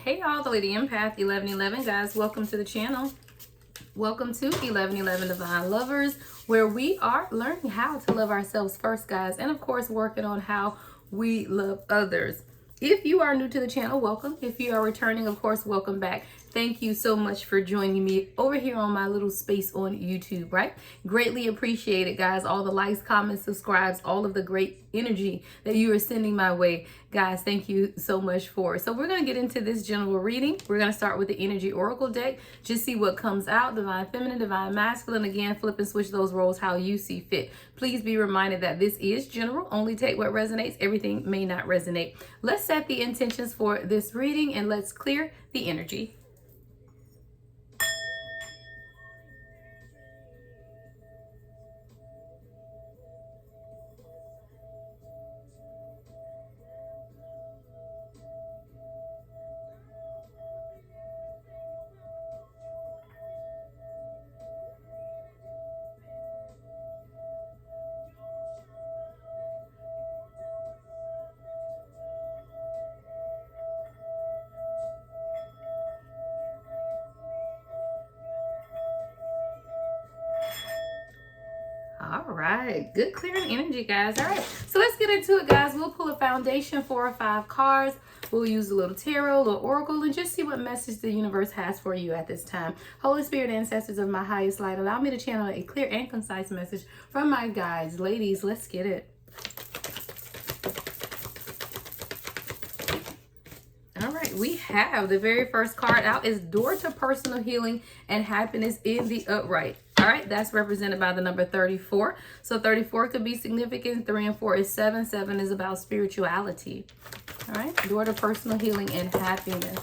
Hey y'all, the Lady Empath 1111, guys. Welcome to the channel. Welcome to 1111 Divine Lovers, where we are learning how to love ourselves first, guys, and of course working on how we love others. If you are new to the channel, welcome. If you are returning, of course, welcome back. Thank you so much for joining me over here on my little space on YouTube, right? Greatly appreciate it, guys. All the likes, comments, subscribes, all of the great energy that you are sending my way. Guys, thank you so much for it. So we're going to get into this general reading. We're going to start with the Energy Oracle deck. Just see what comes out. Divine Feminine, Divine Masculine. Again, flip and switch those roles how you see fit. Please be reminded that this is general. Only take what resonates. Everything may not resonate. Let's set the intentions for this reading and let's clear the energy. All right, good clearing energy, guys. All right, so let's get into it, guys. We'll pull a foundation, 4 or 5 cards. We'll use a little tarot, a little oracle, and just see what message the universe has for you at this time. Holy Spirit, ancestors of my highest light, allow me to channel a clear and concise message from my guides. Ladies, let's get it. All right, we have the very first card out is Door to Personal Healing and Happiness in the Upright. All right, that's represented by the number 34. So 34 could be significant. 3 and 4 is 7. 7 is about spirituality. All right, Door to Personal Healing and Happiness.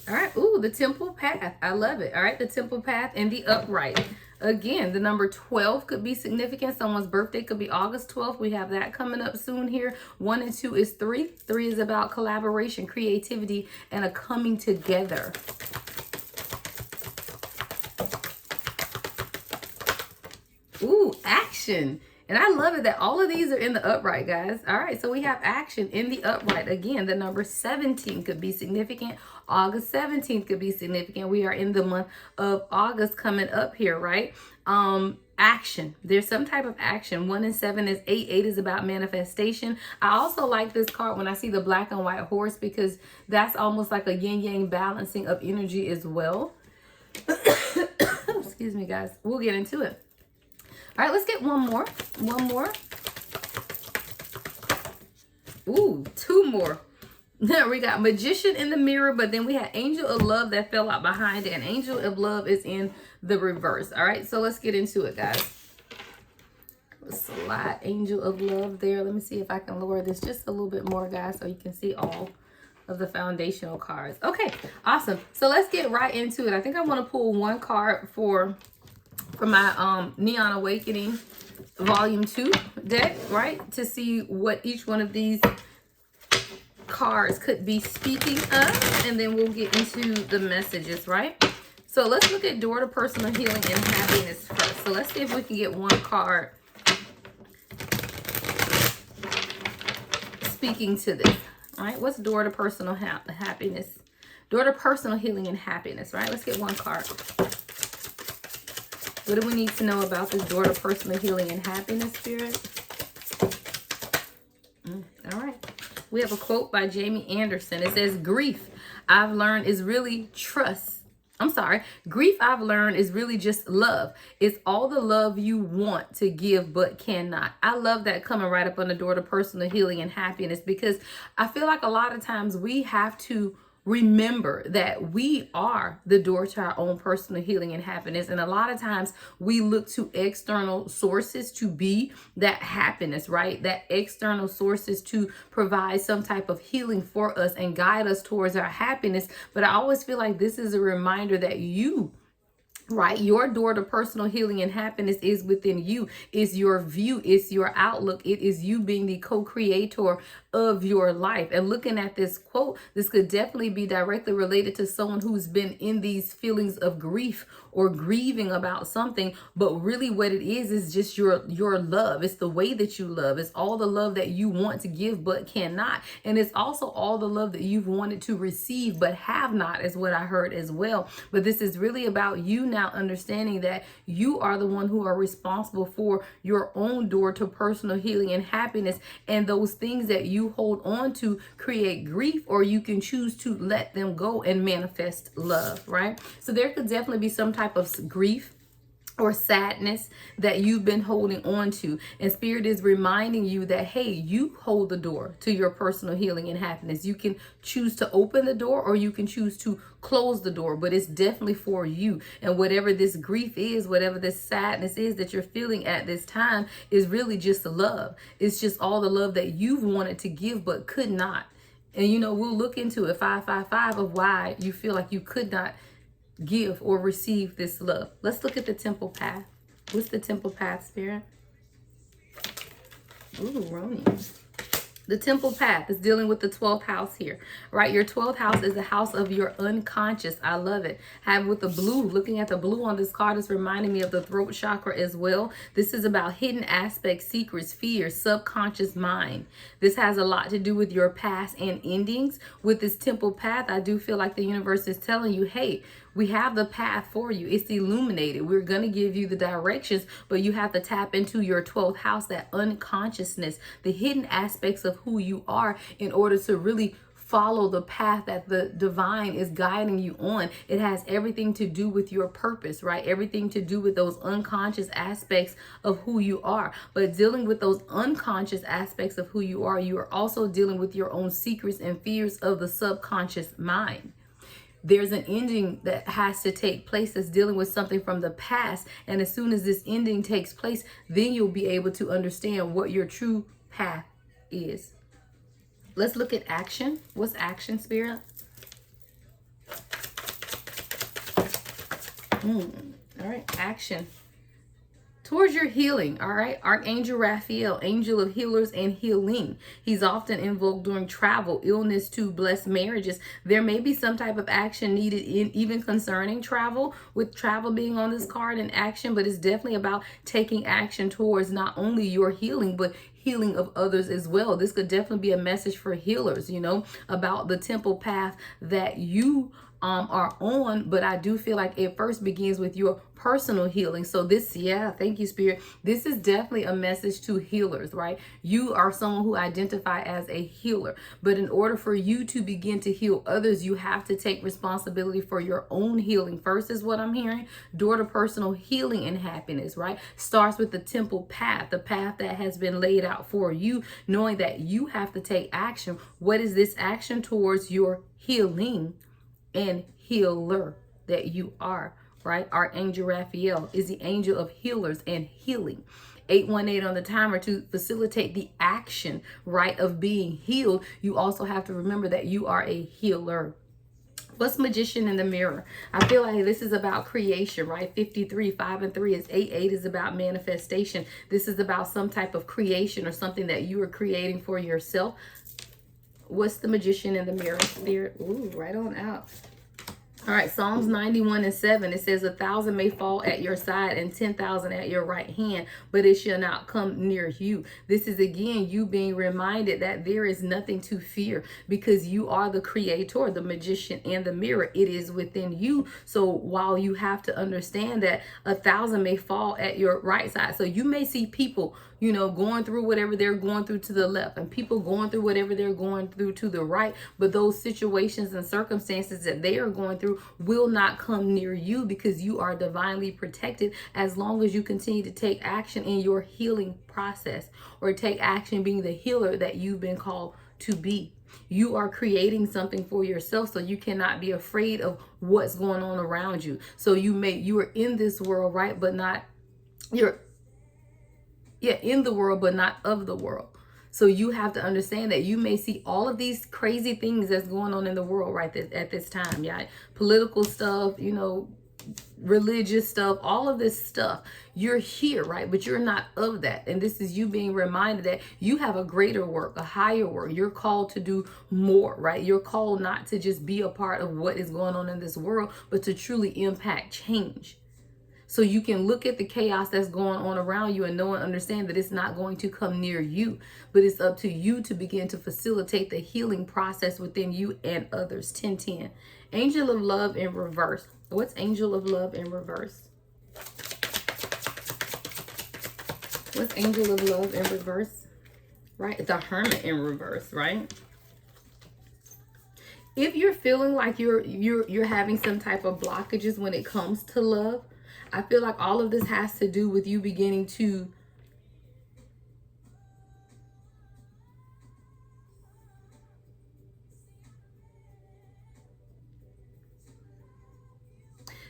All right, ooh, the Temple Path. I love it. All right, the Temple Path and the Upright. Again, the number 12 could be significant. Someone's birthday could be August 12th. We have that coming up soon here. 1 and 2 is 3. 3 is about collaboration, creativity, and a coming together. Ooh, action. And I love it that all of these are in the upright, guys. All right, so we have action in the upright. Again, the number 17 could be significant. August 17th could be significant. We are in the month of August coming up here, right? Action. There's some type of action. 1 and 7 is 8. 8 is about manifestation. I also like this card when I see the black and white horse because that's almost like a yin-yang balancing of energy as well. Excuse me, guys. We'll get into it. All right, let's get one more. One more. Ooh, 2 more. Now we got Magician in the mirror, but then we had Angel of Love that fell out behind it, and Angel of Love is in the reverse. All right, so let's get into it, guys. Slide Angel of Love there. Let me see if I can lower this just a little bit more, guys, so you can see all of the foundational cards. Okay, awesome. So let's get right into it. I think I want to pull one card for my Neon Awakening Volume 2 deck, right? To see what each one of these cards could be speaking of, and then we'll get into the messages, right? So let's look at Door to Personal Healing and Happiness first. So let's see if we can get one card speaking to this, all right? What's Door to Personal Happiness? Door to Personal Healing and Happiness, right? Let's get one card. What do we need to know about this Door to Personal Healing and Happiness, Spirit? All right. We have a quote by Jamie Anderson. It says, grief I've learned is really grief I've learned is really just love. It's all the love you want to give but cannot. I love that coming right up on the Door to Personal Healing and Happiness, because I feel like a lot of times we have to remember that we are the door to our own personal healing and happiness. And a lot of times we look to external sources to be that happiness, right? That external sources to provide some type of healing for us and guide us towards our happiness. But I always feel like this is a reminder that you right? Your door to personal healing and happiness is within you. It's your view, it's your outlook. It is you being the co-creator of your life. And looking at this quote, this could definitely be directly related to someone who's been in these feelings of grief or grieving about something, but really what it is just your love. It's the way that you love. It's all the love that you want to give but cannot. And it's also all the love that you've wanted to receive but have not, is what I heard as well. But this is really about you now understanding that you are the one who are responsible for your own door to personal healing and happiness, and those things that you hold on to create grief, or you can choose to let them go and manifest love, right? So there could definitely be some type of grief or sadness that you've been holding on to, and spirit is reminding you that, hey, you hold the door to your personal healing and happiness. You can choose to open the door, or you can choose to close the door, but it's definitely for you. And whatever this grief is, whatever this sadness is that you're feeling at this time, is really just love. It's just all the love that you've wanted to give but could not. And we'll look into it 555 of why you feel like you could not give or receive this love. Let's look at the temple path. What's the temple path, spirit? Ooh, Roni. The temple path is dealing with the 12th house here, right? Your 12th house is the house of your unconscious. I love it. Have with the blue, looking at the blue on this card is reminding me of the throat chakra as well. This is about hidden aspects, secrets, fears, subconscious mind. This has a lot to do with your past and endings. With this temple path, I do feel like the universe is telling you, hey, we have the path for you. It's illuminated. We're going to give you the directions, but you have to tap into your 12th house, that unconsciousness, the hidden aspects of who you are, in order to really follow the path that the divine is guiding you on. It has everything to do with your purpose, right? Everything to do with those unconscious aspects of who you are. But dealing with those unconscious aspects of who you are also dealing with your own secrets and fears of the subconscious mind. There's an ending that has to take place that's dealing with something from the past. And as soon as this ending takes place, then you'll be able to understand what your true path is. Let's look at action. What's action, spirit? All right, action. Towards your healing, all right? Archangel Raphael, angel of healers and healing. He's often invoked during travel, illness, to bless marriages. There may be some type of action needed even concerning travel, with travel being on this card in action, but it's definitely about taking action towards not only your healing, but healing of others as well. This could definitely be a message for healers, about the temple path that you are on. But I do feel like it first begins with your personal healing. So this, thank you, spirit. This is definitely a message to healers, right? You are someone who identify as a healer, but in order for you to begin to heal others, you have to take responsibility for your own healing first, is what I'm hearing. Door to personal healing and happiness, right? Starts with the temple path, the path that has been laid out for you, knowing that you have to take action. What is this action towards your healing and healer that you are, right? Archangel Raphael is the angel of healers and healing. 818 on the timer to facilitate the action, right, of being healed. You also have to remember that you are a healer. What's magician in the mirror? I feel like this is about creation, right? 53, 5 and 3 is 8 is about manifestation. This is about some type of creation or something that you are creating for yourself. What's the magician in the mirror, spirit? Ooh, right on out. All right, Psalms 91 and 7, it says 1,000 may fall at your side and 10,000 at your right hand, but it shall not come near you. This is again you being reminded that there is nothing to fear, because you are the creator, the magician, and the mirror. It is within you. So while you have to understand that 1,000 may fall at your right side, so you may see people going through whatever they're going through to the left, and people going through whatever they're going through to the right. But those situations and circumstances that they are going through will not come near you, because you are divinely protected as long as you continue to take action in your healing process, or take action being the healer that you've been called to be. You are creating something for yourself, so you cannot be afraid of what's going on around you. So you are in this world, right? But not, you're in the world, but not of the world. So you have to understand that you may see all of these crazy things that's going on in the world right at this time. Yeah, political stuff, religious stuff, all of this stuff. You're here, right? But you're not of that. And this is you being reminded that you have a greater work, a higher work. You're called to do more, right? You're called not to just be a part of what is going on in this world, but to truly impact change. So you can look at the chaos that's going on around you and know and understand that it's not going to come near you, but it's up to you to begin to facilitate the healing process within you and others. 1010. Angel of love in reverse. What's angel of love in reverse? What's angel of love in reverse? Right? The hermit in reverse, right? If you're feeling like you're having some type of blockages when it comes to love, I feel like all of this has to do with you beginning to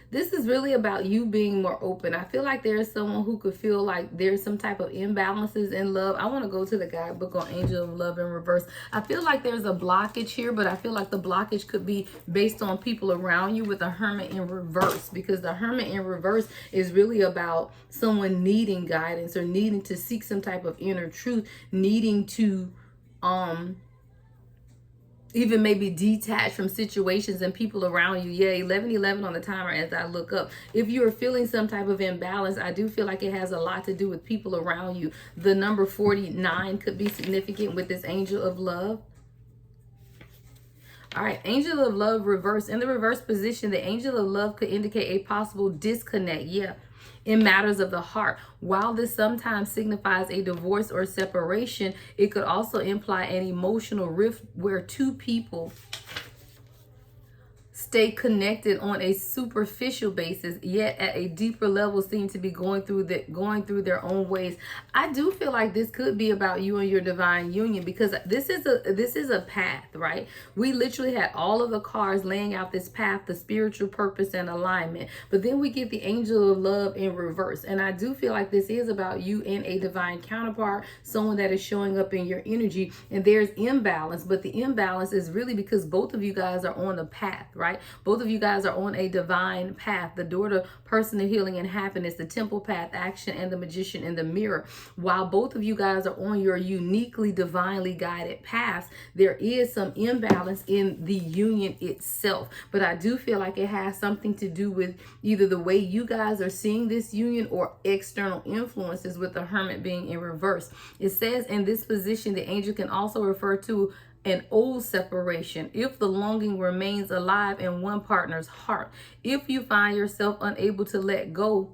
this is really about you being more open. I feel like there's someone who could feel like there's some type of imbalances in love. I want to go to the guidebook on angel of love in reverse. I feel like there's a blockage here, but I feel like the blockage could be based on people around you with a hermit in reverse, because the hermit in reverse is really about someone needing guidance or needing to seek some type of inner truth, needing to even maybe detached from situations and people around you. Yeah, 1111 on the timer as I look up. If you're feeling some type of imbalance, I do feel like it has a lot to do with people around you. The number 49 could be significant with this angel of love. All right, angel of love reverse. In the reverse position, the angel of love could indicate a possible disconnect. Yeah. In matters of the heart. While this sometimes signifies a divorce or separation, it could also imply an emotional rift where two people stay connected on a superficial basis, yet at a deeper level seem to be going through their own ways. I do feel like this could be about you and your divine union, because this is a path, right? We literally had all of the cards laying out this path, the spiritual purpose and alignment, but then we get the angel of love in reverse. And I do feel like this is about you and a divine counterpart, someone that is showing up in your energy, and there's imbalance, but the imbalance is really because both of you guys are on the path, right? Both of you guys are on a divine path, the door to personal healing and happiness, the temple path, action, and the magician in the mirror. While both of you guys are on your uniquely divinely guided paths, there is some imbalance in the union itself. But I do feel like it has something to do with either the way you guys are seeing this union or external influences, with the hermit being in reverse. It says in this position, the angel can also refer to an old separation if the longing remains alive in one partner's heart. If you find yourself unable to let go,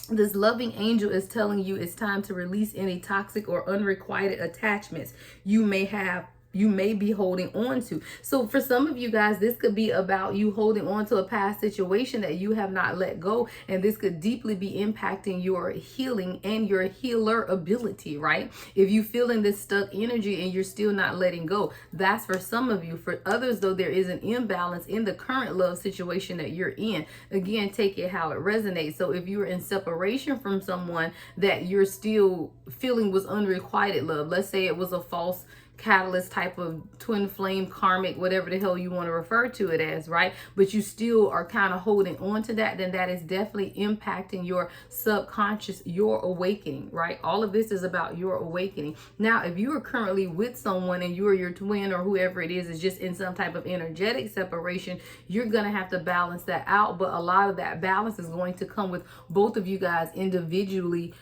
this loving angel is telling you it's time to release any toxic or unrequited attachments you may be holding on to. So for some of you guys, this could be about you holding on to a past situation that you have not let go, and this could deeply be impacting your healing and your healer ability, right? If you feel in this stuck energy and you're still not letting go, that's for some of you. For others, though, there is an imbalance in the current love situation that you're in. Again, take it how it resonates. So if you're in separation from someone that you're still feeling was unrequited love, let's say it was a false catalyst type of twin flame karmic, whatever the hell you want to refer to it as, right? But you still are kind of holding on to that, then that is definitely impacting your subconscious, your awakening, right? All of this is about your awakening. Now, if you are currently with someone and you or your twin or whoever it is just in some type of energetic separation, you're going to have to balance that out. But a lot of that balance is going to come with both of you guys individually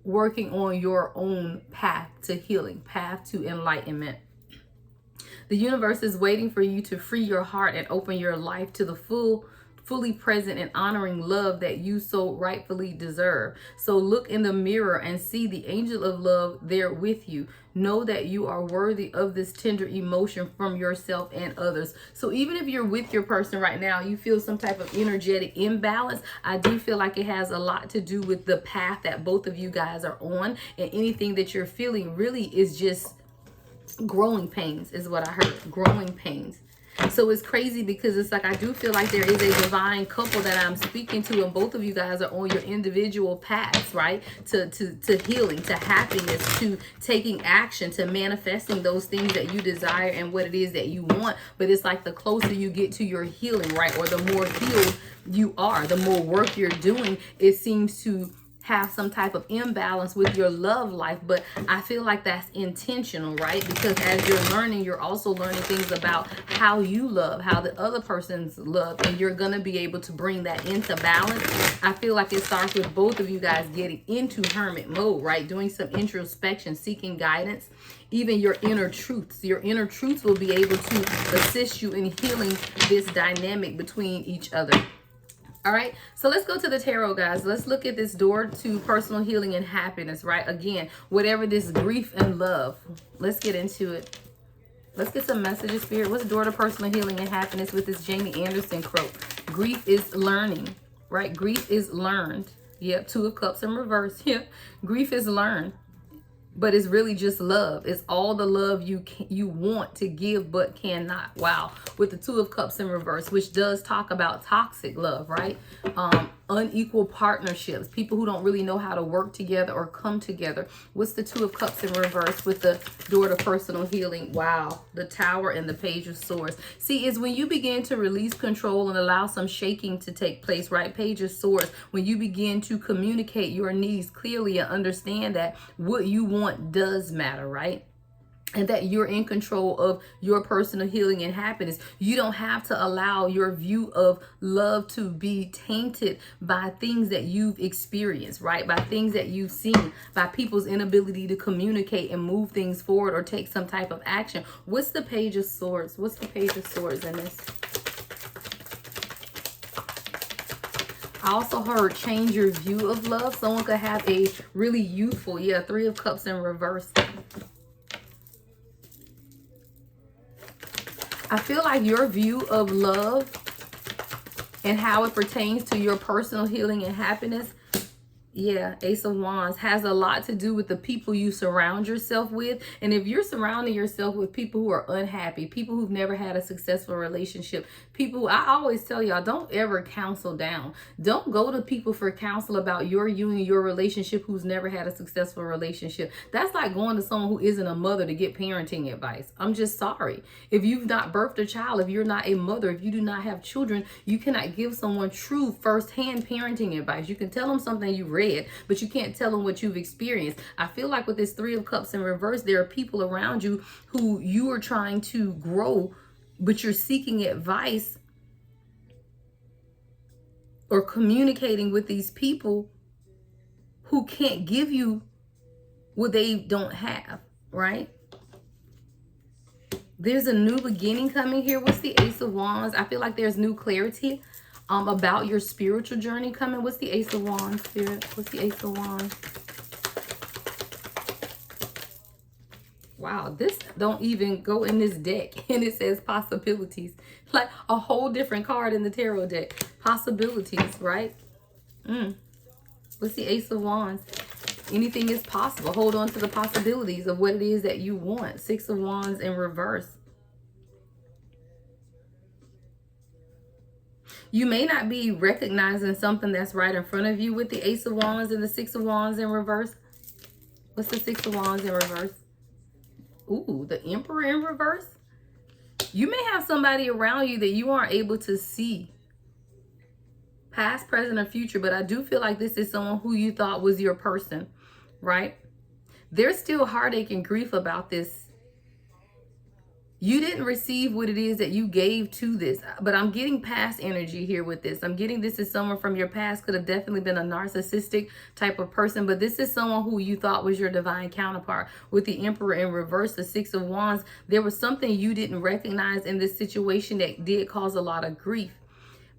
working on your own path to healing, path to enlightenment. The universe is waiting for you to free your heart and open your life to the fully present and honoring love that you so rightfully deserve. So look in the mirror and see the angel of love there with you. Know that you are worthy of this tender emotion from yourself and others. So even if you're with your person right now, you feel some type of energetic imbalance, I do feel like it has a lot to do with the path that both of you guys are on, and anything that you're feeling really is just growing pains is what I heard. Growing pains. So it's crazy because it's like I do feel like there is a divine couple that I'm speaking to, and both of you guys are on your individual paths, right? To healing, to happiness, to taking action, to manifesting those things that you desire and what it is that you want. But it's like the closer you get to your healing, right? Or the more healed you are, the more work you're doing, it seems to have some type of imbalance with your love life. But I feel like that's intentional, right? Because as you're learning, you're also learning things about how you love, how the other person's love, and you're gonna be able to bring that into balance. I feel like it starts with both of you guys getting into hermit mode, right? Doing some introspection, seeking guidance, even your inner truths. Your inner truths will be able to assist you in healing this dynamic between each other. All right, so let's go to the tarot, guys. Let's look at this door to personal healing and happiness, right? Again, whatever this grief and love, let's get into it. Let's get some messages, Spirit. What's door to personal healing and happiness with this Jamie Anderson quote? Grief is learning, right? Grief is learned. Yep, Two of Cups in reverse. Yep, grief is learned. But it's really just love. It's all the love you want to give but cannot. Wow. With the Two of Cups in reverse, which does talk about toxic love, right? Unequal partnerships, people who don't really know how to work together or come together. What's the Two of Cups in reverse with the door to personal healing? Wow. The Tower and the Page of Swords. See, it's when you begin to release control and allow some shaking to take place, right? Page of Swords. When you begin to communicate your needs clearly and understand that what you want does matter, right? And that you're in control of your personal healing and happiness. You don't have to allow your view of love to be tainted by things that you've experienced, right? By things that you've seen, by people's inability to communicate and move things forward or take some type of action. What's the Page of Swords? What's the Page of Swords in this? I also heard change your view of love. Someone could have a really youthful, Three of Cups in reverse. I feel like your view of love and how it pertains to your personal healing and happiness, Ace of Wands, has a lot to do with the people you surround yourself with. And if you're surrounding yourself with people who are unhappy, people who've never had a successful relationship, people, I always tell y'all, don't ever counsel down. Don't go to people for counsel about your union, your relationship, who's never had a successful relationship. That's like going to someone who isn't a mother to get parenting advice. I'm just sorry. If you've not birthed a child, if you're not a mother, if you do not have children, you cannot give someone true firsthand parenting advice. You can tell them something you read, but you can't tell them what you've experienced. I feel like with this Three of Cups in reverse, there are people around you who you are trying to grow, but you're seeking advice or communicating with these people who can't give you what they don't have, right? There's a new beginning coming here. What's the Ace of Wands? I feel like there's new clarity about your spiritual journey coming. What's the Ace of Wands, Spirit? What's the Ace of Wands? Wow, this don't even go in this deck. And it says possibilities. Like a whole different card in the tarot deck. Possibilities, right? What's the Ace of Wands? Anything is possible. Hold on to the possibilities of what it is that you want. Six of Wands in reverse. You may not be recognizing something that's right in front of you with the Ace of Wands and the Six of Wands in reverse. What's the Six of Wands in reverse? Ooh, the Emperor in reverse. You may have somebody around you that you aren't able to see, past, present, or future, but I do feel like this is someone who you thought was your person, right? There's still heartache and grief about this. You didn't receive what it is that you gave to this, but I'm getting past energy here with this. I'm getting this is someone from your past, could have definitely been a narcissistic type of person, but this is someone who you thought was your divine counterpart. With the Emperor in reverse, the Six of Wands, there was something you didn't recognize in this situation that did cause a lot of grief.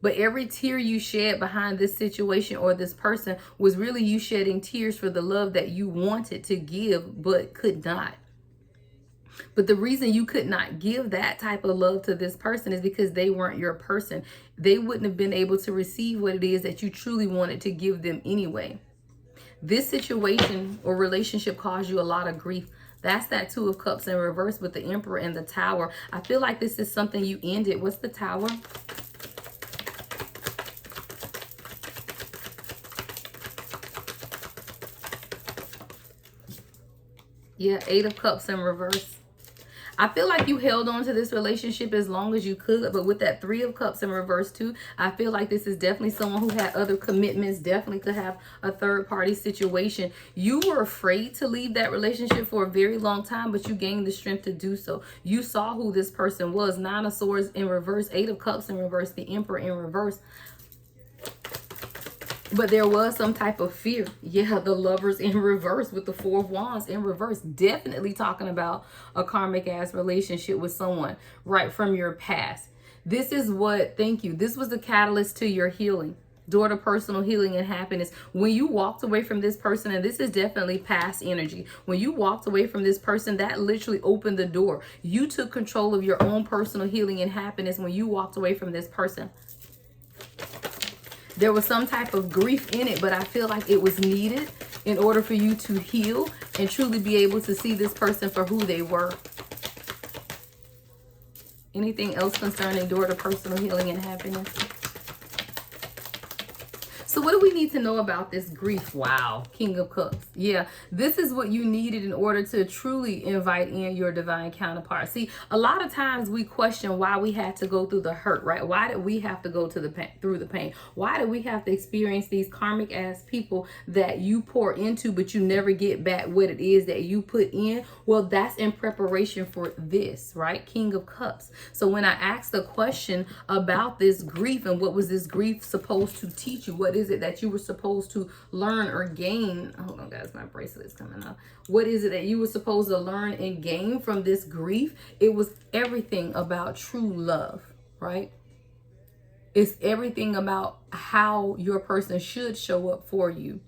But every tear you shed behind this situation or this person was really you shedding tears for the love that you wanted to give but could not. But the reason you could not give that type of love to this person is because they weren't your person. They wouldn't have been able to receive what it is that you truly wanted to give them anyway. This situation or relationship caused you a lot of grief. That's that Two of Cups in reverse with the Emperor and the Tower. I feel like this is something you ended. What's the Tower? Yeah, Eight of Cups in reverse. I feel like you held on to this relationship as long as you could, but with that Three of Cups in reverse too, I feel like this is definitely someone who had other commitments, definitely could have a third party situation. You were afraid to leave that relationship for a very long time, but you gained the strength to do so. You saw who this person was. Nine of Swords in reverse, Eight of Cups in reverse, the Emperor in reverse. But there was some type of fear. Yeah, the Lovers in reverse with the Four of Wands in reverse. Definitely talking about a karmic ass relationship with someone right from your past. This is what, thank you. This was the catalyst to your healing. Door to personal healing and happiness. When you walked away from this person, and this is definitely past energy. When you walked away from this person, that literally opened the door. You took control of your own personal healing and happiness when you walked away from this person. There was some type of grief in it, but I feel like it was needed in order for you to heal and truly be able to see this person for who they were. Anything else concerning door to personal healing and happiness? So what do we need to know about this grief? Wow, King of Cups. Yeah, this is what you needed in order to truly invite in your divine counterpart. See, a lot of times we question why we had to go through the hurt, right? Why did we have to go to the pain, through the pain? Why did we have to experience these karmic ass people that you pour into, but you never get back what it is that you put in? Well, that's in preparation for this, right? King of Cups. So when I asked the question about this grief and what was this grief supposed to teach you, what is it that you were supposed to learn or gain? Hold on, guys, my bracelet is coming up. What is it that you were supposed to learn and gain from this grief? It was everything about true love, right? It's everything about how your person should show up for you.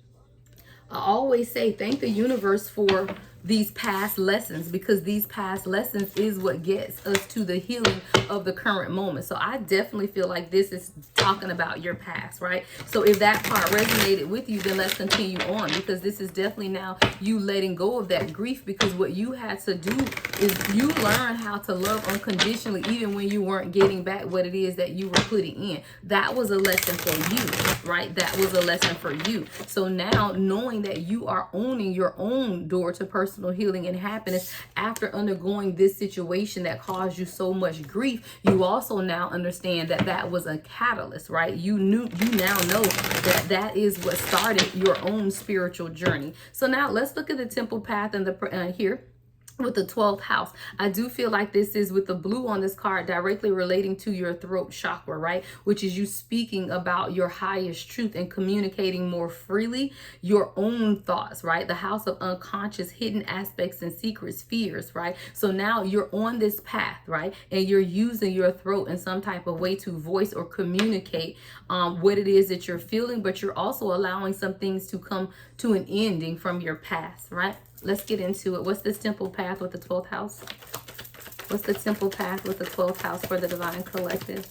I always say thank the universe for these past lessons, because these past lessons is what gets us to the healing of the current moment. So I definitely feel like this is talking about your past, right? So if that part resonated with you, then let's continue on, because this is definitely now you letting go of that grief, because what you had to do is you learn how to love unconditionally even when you weren't getting back what it is that you were putting in. That was a lesson for you, right? That was a lesson for you. So now knowing that you are owning your own door to personal healing and happiness after undergoing this situation that caused you so much grief, you also now understand that that was a catalyst, right? You now know that that is what started your own spiritual journey. So now let's look at the temple path and the here with the 12th house. I do feel like this is with the blue on this card directly relating to your throat chakra, right? Which is you speaking about your highest truth and communicating more freely your own thoughts, right? The house of unconscious hidden aspects and secrets, fears, right? So now you're on this path, right? And you're using your throat in some type of way to voice or communicate what it is that you're feeling, but you're also allowing some things to come to an ending from your past, right? Let's get into it. What's this temple path with the 12th house? What's the temple path with the 12th house for the divine collective?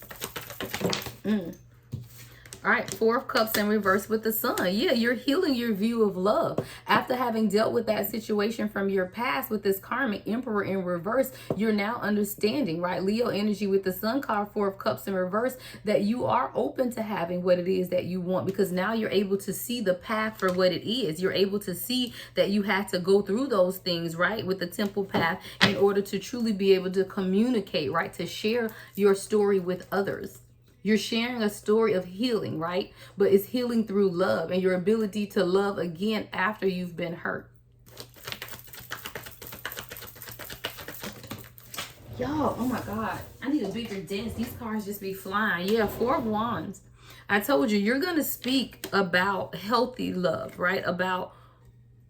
All right, Four of Cups in reverse with the Sun. Yeah, you're healing your view of love. After having dealt with that situation from your past with this karmic Emperor in reverse, you're now understanding, right? Leo energy with the Sun card, Four of Cups in reverse, that you are open to having what it is that you want, because now you're able to see the path for what it is. You're able to see that you had to go through those things, right? With the temple path in order to truly be able to communicate, right? To share your story with others. You're sharing a story of healing, right? But it's healing through love and your ability to love again after you've been hurt. Y'all, oh my God. I need a bigger desk. These cards just be flying. Yeah, Four of Wands. I told you, you're going to speak about healthy love, right? About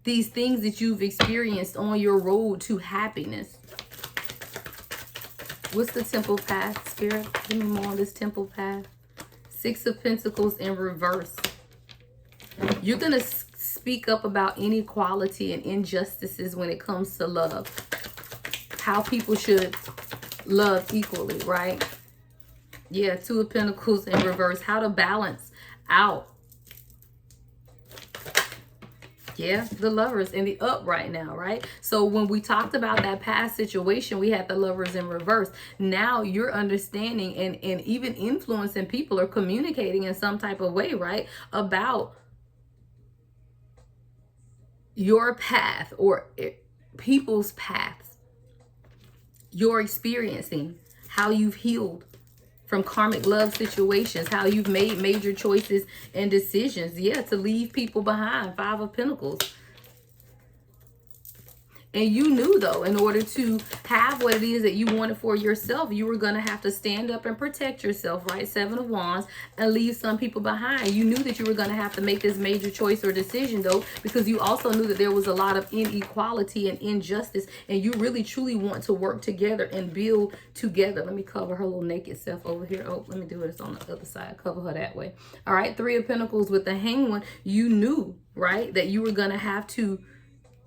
these things that you've experienced on your road to happiness. What's the temple path, Spirit? Give me more on this temple path. Six of Pentacles in reverse. You're going to speak up about inequality and injustices when it comes to love. How people should love equally, right? Yeah, Two of Pentacles in reverse. How to balance out Yeah, the Lovers in the up right now, right? So when we talked about that past situation, we had the Lovers in reverse. Now you're understanding and even influencing people or communicating in some type of way, right? About your path or people's paths. You're experiencing how you've healed from karmic love situations, how you've made major choices and decisions, yeah, to leave people behind. 5 of Pentacles. And you knew, though, in order to have what it is that you wanted for yourself, you were going to have to stand up and protect yourself, right? 7 of Wands, and leave some people behind. You knew that you were going to have to make this major choice or decision, though, because you also knew that there was a lot of inequality and injustice, and you really, truly want to work together and build together. Let me cover her little naked self over here. Oh, let me do it. It's on the other side. Cover her that way. All right, 3 of Pentacles with the Hanged One. You knew, right, that you were going to have to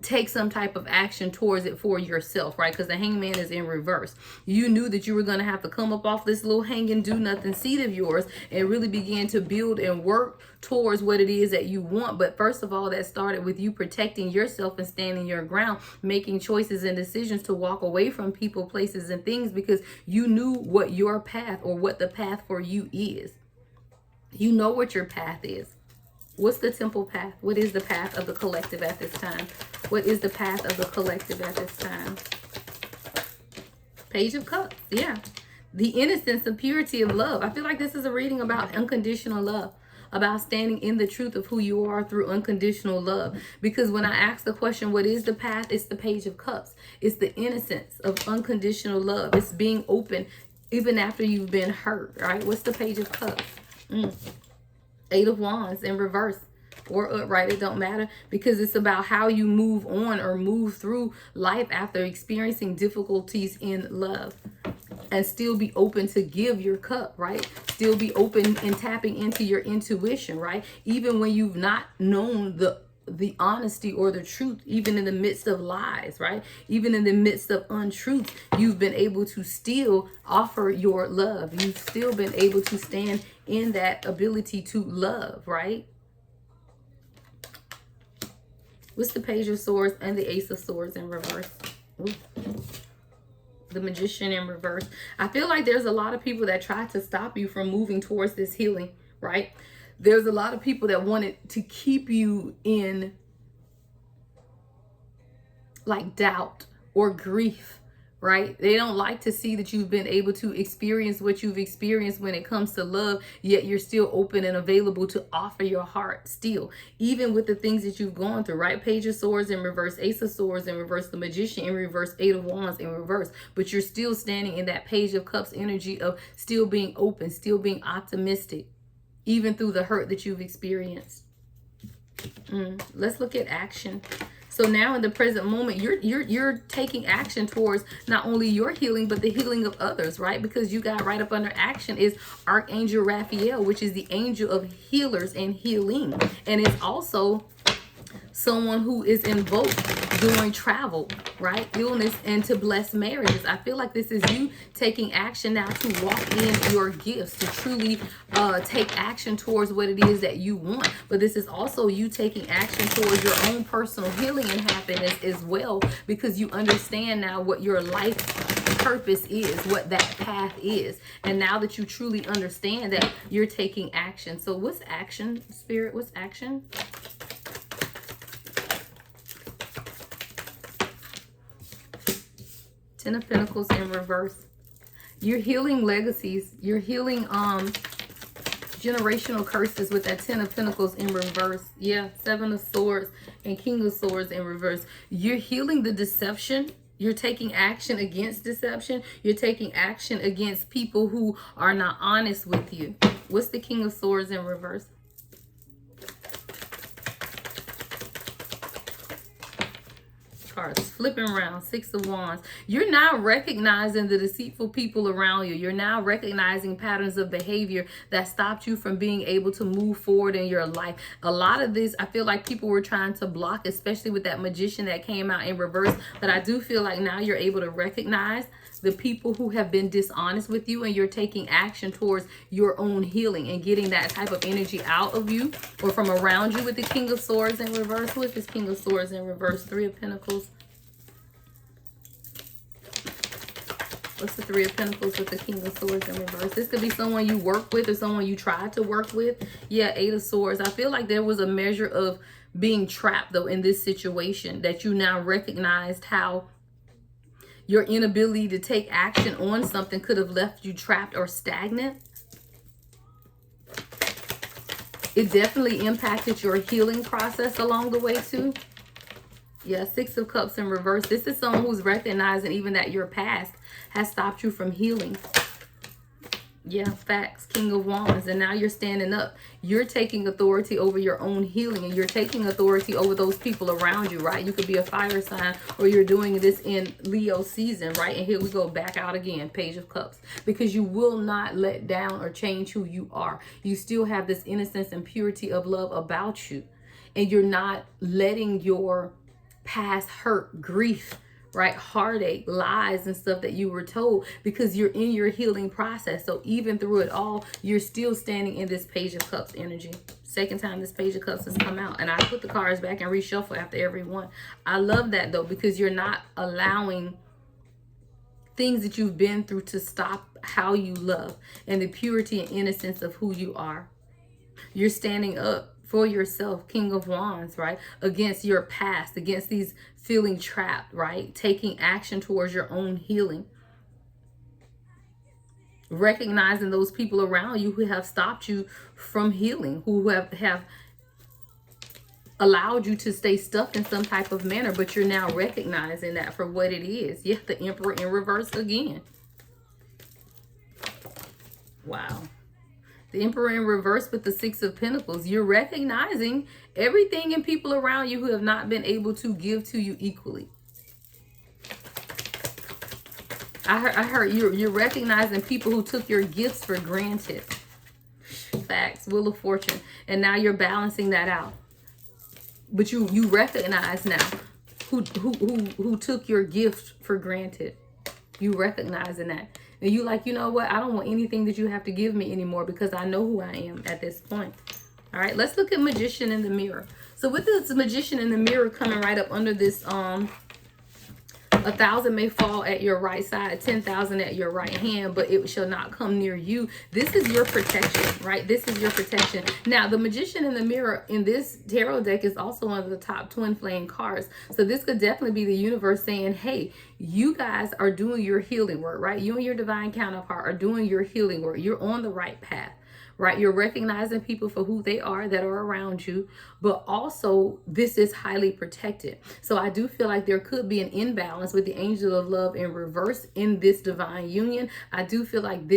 take some type of action towards it for yourself, right? Because the Hanged Man is in reverse. You knew that you were going to have to come up off this little hanging do nothing seat of yours and really begin to build and work towards what it is that you want. But first of all, that started with you protecting yourself and standing your ground, making choices and decisions to walk away from people, places, and things, because you knew what your path or what the path for you is. You know what your path is. What's the temple path? What is the path of the collective at this time? What is the path of the collective at this time? Page of Cups. Yeah. The innocence and purity of love. I feel like this is a reading about unconditional love, about standing in the truth of who you are through unconditional love. Because when I ask the question, what is the path? It's the Page of Cups. It's the innocence of unconditional love. It's being open even after you've been hurt, right? What's the Page of Cups? 8 of Wands in reverse or upright, it don't matter, because it's about how you move on or move through life after experiencing difficulties in love, and still be open to give your cup, right? Still be open and tapping into your intuition, right? Even when you've not known the honesty or the truth, even in the midst of lies, right? Even in the midst of untruth, you've been able to still offer your love. You've still been able to stand in that ability to love, right? What's the Page of Swords and the Ace of Swords in reverse? Ooh. The Magician in reverse. I feel like there's a lot of people that try to stop you from moving towards this healing, right? There's a lot of people that wanted to keep you in like doubt or grief, right? They don't like to see that you've been able to experience what you've experienced when it comes to love, yet you're still open and available to offer your heart still, even with the things that you've gone through, right? Page of Swords in reverse, Ace of Swords in reverse, the Magician in reverse, 8 of Wands in reverse, but you're still standing in that Page of Cups energy of still being open, still being optimistic, even through the hurt that you've experienced. Let's look at action. So now in the present moment, you're taking action towards not only your healing, but the healing of others, right? Because you got right up under action is Archangel Raphael, which is the angel of healers and healing. And it's also someone who is invoked during travel, right? Illness, and to bless marriages. I feel like this is you taking action now to walk in your gifts, to truly take action towards what it is that you want. But this is also you taking action towards your own personal healing and happiness as well, because you understand now what your life purpose is, what that path is. And now that you truly understand that, you're taking action. So what's action, Spirit? What's action? Ten of Pentacles in reverse. You're healing legacies. You're healing generational curses with that 10 of Pentacles in reverse. Yeah, 7 of Swords and King of Swords in reverse. You're healing the deception. You're taking action against deception. You're taking action against people who are not honest with you. What's the King of Swords in reverse? Cards flipping around, 6 of Wands. You're now recognizing the deceitful people around you. You're now recognizing patterns of behavior that stopped you from being able to move forward in your life. A lot of this, I feel like people were trying to block, especially with that Magician that came out in reverse. But I do feel like now you're able to recognize the people who have been dishonest with you, and you're taking action towards your own healing and getting that type of energy out of you or from around you with the King of Swords in reverse. Who is this King of Swords in reverse? Three of Pentacles. What's the Three of Pentacles with the King of Swords in reverse? This could be someone you work with or someone you tried to work with. Yeah, Eight of Swords. I feel like there was a measure of being trapped, though, in this situation, that you now recognized how your inability to take action on something could have left you trapped or stagnant. It definitely impacted your healing process along the way, too. Yeah, Six of Cups in reverse. This is someone who's recognizing even that your past has stopped you from healing. Yeah, facts. King of Wands. And now you're standing up. You're taking authority over your own healing. And you're taking authority over those people around you, right? You could be a fire sign, or you're doing this in Leo season, right? And here we go back out again. Page of Cups. Because you will not let down or change who you are. You still have this innocence and purity of love about you. And you're not letting your past hurt, grief, right, heartache, lies and stuff that you were told, because you're in your healing process. So even through it all, you're still standing in this Page of Cups energy. Second time this Page of Cups has come out, and I put the cards back and reshuffle after every one. I love that, though, because you're not allowing things that you've been through to stop how you love and the purity and innocence of who you are. You're standing up for yourself, King of Wands, right? Against your past, against these feeling trapped, right? Taking action towards your own healing. Recognizing those people around you who have stopped you from healing, who have allowed you to stay stuck in some type of manner, but you're now recognizing that for what it is. Yeah, the Emperor in reverse again. Wow. The Emperor in reverse with the Six of Pentacles. You're recognizing everything and people around you who have not been able to give to you equally. I heard you're recognizing people who took your gifts for granted. Facts. Wheel of Fortune. And now you're balancing that out. But you recognize now who took your gift for granted. You recognizing that. And you like, you know what? I don't want anything that you have to give me anymore, because I know who I am at this point. All right, let's look at Magician in the Mirror. So with this Magician in the Mirror coming right up under this, 1,000 may fall at your right side, 10,000 at your right hand, but it shall not come near you. This is your protection, right? This is your protection. Now, the Magician in the Mirror in this tarot deck is also one of the top twin flame cards. So this could definitely be the universe saying, hey, you guys are doing your healing work, right? You and your divine counterpart are doing your healing work. You're on the right path. Right? You're recognizing people for who they are that are around you, but also this is highly protected. So I do feel like there could be an imbalance with the Angel of Love in reverse in this divine union. I do feel like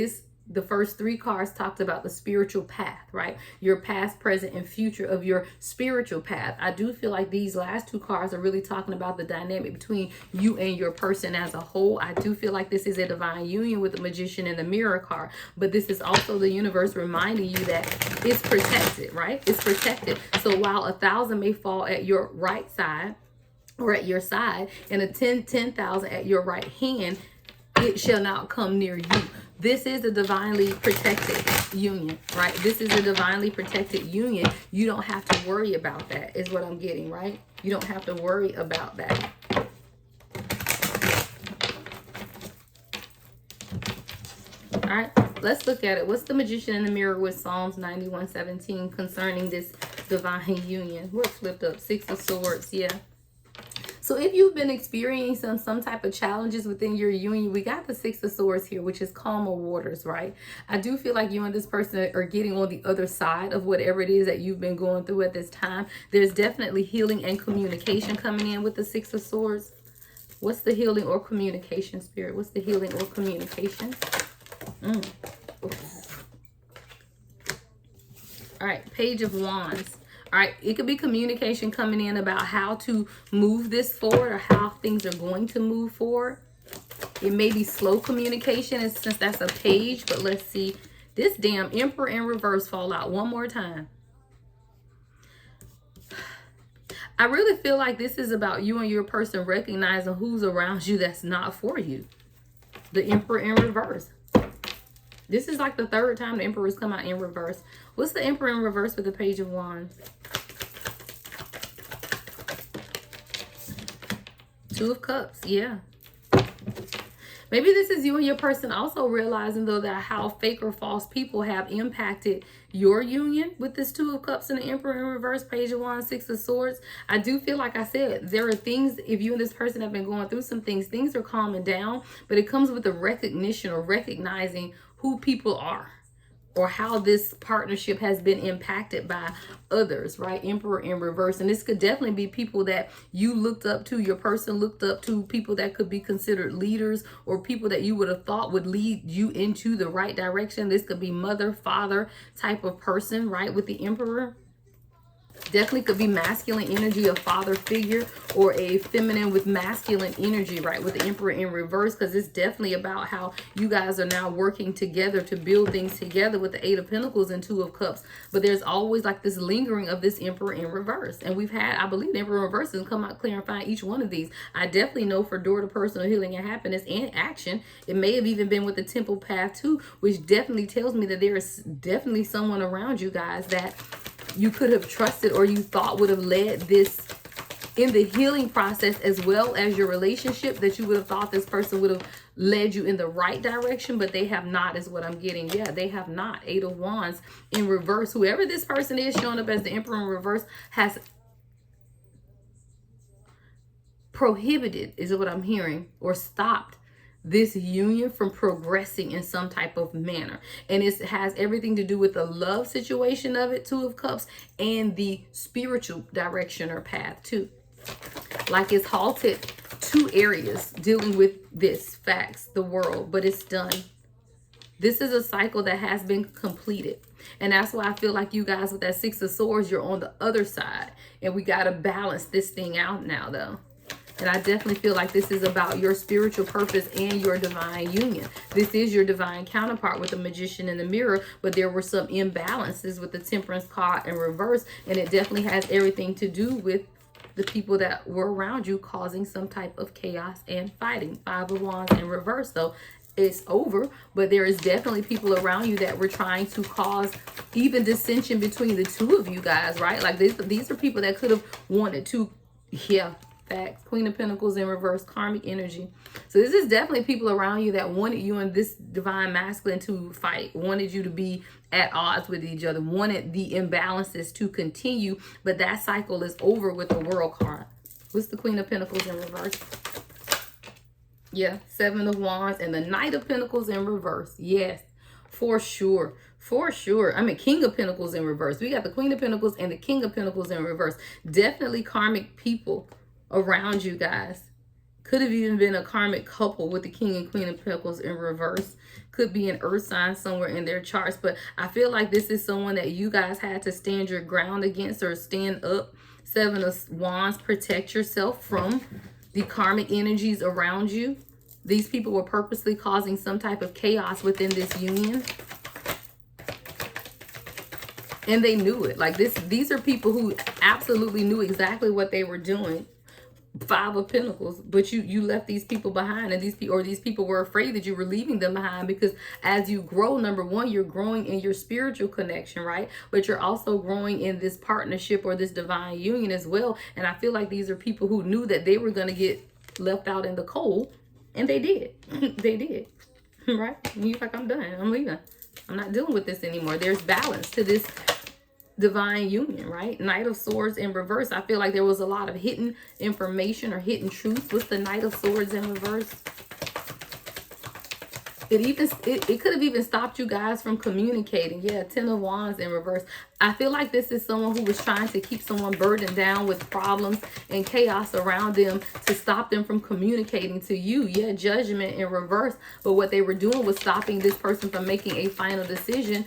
the first three cards talked about the spiritual path, right? Your past, present, and future of your spiritual path. I do feel like these last two cards are really talking about the dynamic between you and your person as a whole. I do feel like this is a divine union with the Magician in the Mirror card, but this is also the universe reminding you that it's protected, right? It's protected. So while 1,000 may fall at your right side or at your side, and a 10,000 at your right hand, it shall not come near you. This is a divinely protected union, right? This is a divinely protected union. You don't have to worry about that, is what I'm getting, right? You don't have to worry about that. All right, let's look at it. What's the Magician in the Mirror with Psalms 91:17 concerning this divine union? What's flipped up? Six of Swords, yeah. So if you've been experiencing some type of challenges within your union, we got the Six of Swords here, which is calmer waters, right? I do feel like you and this person are getting on the other side of whatever it is that you've been going through at this time. There's definitely healing and communication coming in with the Six of Swords. What's the healing or communication, Spirit? What's the healing or communication? All right, Page of Wands. All right, it could be communication coming in about how to move this forward or how things are going to move forward. It may be slow communication, and since that's a page, but let's see. This damn Emperor in reverse fall out one more time. I really feel like this is about you and your person recognizing who's around you that's not for you. The Emperor in reverse. This is like the third time the Emperor's come out in reverse. What's the Emperor in reverse with the Page of Wands? Two of Cups, yeah. Maybe this is you and your person also realizing, though, that how fake or false people have impacted your union with this Two of Cups and the Emperor in reverse, Page of Wands, Six of Swords. I do feel like I said, there are things, if you and this person have been going through some things are calming down, but it comes with the recognition or recognizing who people are, or how this partnership has been impacted by others, right? Emperor in reverse. And this could definitely be people that you looked up to, your person looked up to, people that could be considered leaders, or people that you would have thought would lead you into the right direction. This could be mother, father type of person, right? With the Emperor. Definitely could be masculine energy, a father figure, or a feminine with masculine energy, right? With the Emperor in reverse, because it's definitely about how you guys are now working together to build things together with the Eight of Pentacles and Two of Cups. But there's always like this lingering of this Emperor in reverse. And we've had, I believe, the Emperor in reverse has come out clarifying each one of these. I definitely know for door to personal healing and happiness and action, it may have even been with the Temple Path too, which definitely tells me that there is definitely someone around you guys that you could have trusted or you thought would have led this in the healing process, as well as your relationship, that you would have thought this person would have led you in the right direction, but they have not, is what I'm getting. Yeah, they have not. Eight of Wands in reverse. Whoever this person is showing up as the Emperor in reverse has prohibited, is what I'm hearing, or stopped this union from progressing in some type of manner. And it has everything to do with the love situation of it, Two of Cups, and the spiritual direction or path too. Like it's halted two areas dealing with this, facts, the world, but it's done. This is a cycle that has been completed. And that's why I feel like you guys with that Six of Swords, you're on the other side. And we got to balance this thing out now though. And I definitely feel like this is about your spiritual purpose and your divine union. This is your divine counterpart with the Magician in the Mirror, but there were some imbalances with the Temperance card in reverse. And it definitely has everything to do with the people that were around you causing some type of chaos and fighting. Five of Wands in reverse, though. It's over, but there is definitely people around you that were trying to cause even dissension between the two of you guys, right? Like these are people that could have wanted to, yeah, facts. Queen of Pentacles in reverse, karmic energy. So this is definitely people around you that wanted you and this divine masculine to fight, wanted you to be at odds with each other, wanted the imbalances to continue, but that cycle is over with the World card. What's the Queen of Pentacles in reverse? Yeah, Seven of Wands and the Knight of Pentacles in reverse. Yes, for sure. For sure. I mean, King of Pentacles in reverse. We got the Queen of Pentacles and the King of Pentacles in reverse. Definitely karmic people around you guys. Could have even been a karmic couple with the King and Queen of Pentacles in reverse. Could be an earth sign somewhere in their charts. But I feel like this is someone that you guys had to stand your ground against or stand up. Seven of Wands, protect yourself from the karmic energies around you. These people were purposely causing some type of chaos within this union. And they knew it. Like these are people who absolutely knew exactly what they were doing. Five of Pentacles, but you left these people behind, and these people were afraid that you were leaving them behind, because as you grow, number one, you're growing in your spiritual connection, right? But you're also growing in this partnership or this divine union as well. And I feel like these are people who knew that they were going to get left out in the cold, and they did. They did, right? And you're like, I'm done. I'm leaving. I'm not dealing with this anymore. There's balance to this divine union, right? Knight of Swords in reverse. I feel like there was a lot of hidden information or hidden truths with the Knight of Swords in reverse. It could have even stopped you guys from communicating. Yeah, Ten of Wands in reverse. I feel like this is someone who was trying to keep someone burdened down with problems and chaos around them to stop them from communicating to you. Yeah, Judgment in reverse. But what they were doing was stopping this person from making a final decision,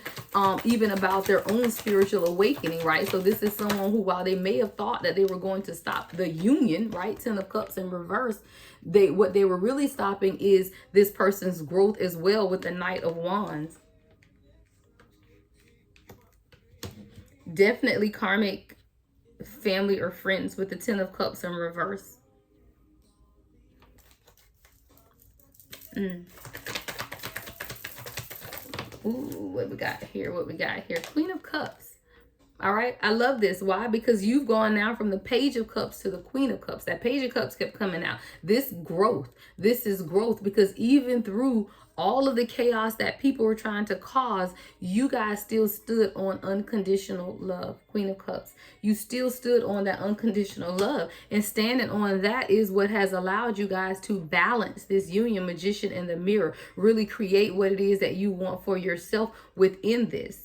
even about their own spiritual awakening, right? So this is someone who, while they may have thought that they were going to stop the union, right? Ten of Cups in reverse. What they were really stopping is this person's growth as well with the Knight of Wands. Definitely karmic family or friends with the Ten of Cups in reverse. Ooh, what we got here? What we got here? Queen of Cups. All right. I love this. Why? Because you've gone now from the Page of Cups to the Queen of Cups. That Page of Cups kept coming out. This growth. This is growth, because even through all of the chaos that people were trying to cause, you guys still stood on unconditional love. Queen of Cups. You still stood on that unconditional love. And standing on that is what has allowed you guys to balance this union, Magician and the Mirror. Really create what it is that you want for yourself within this.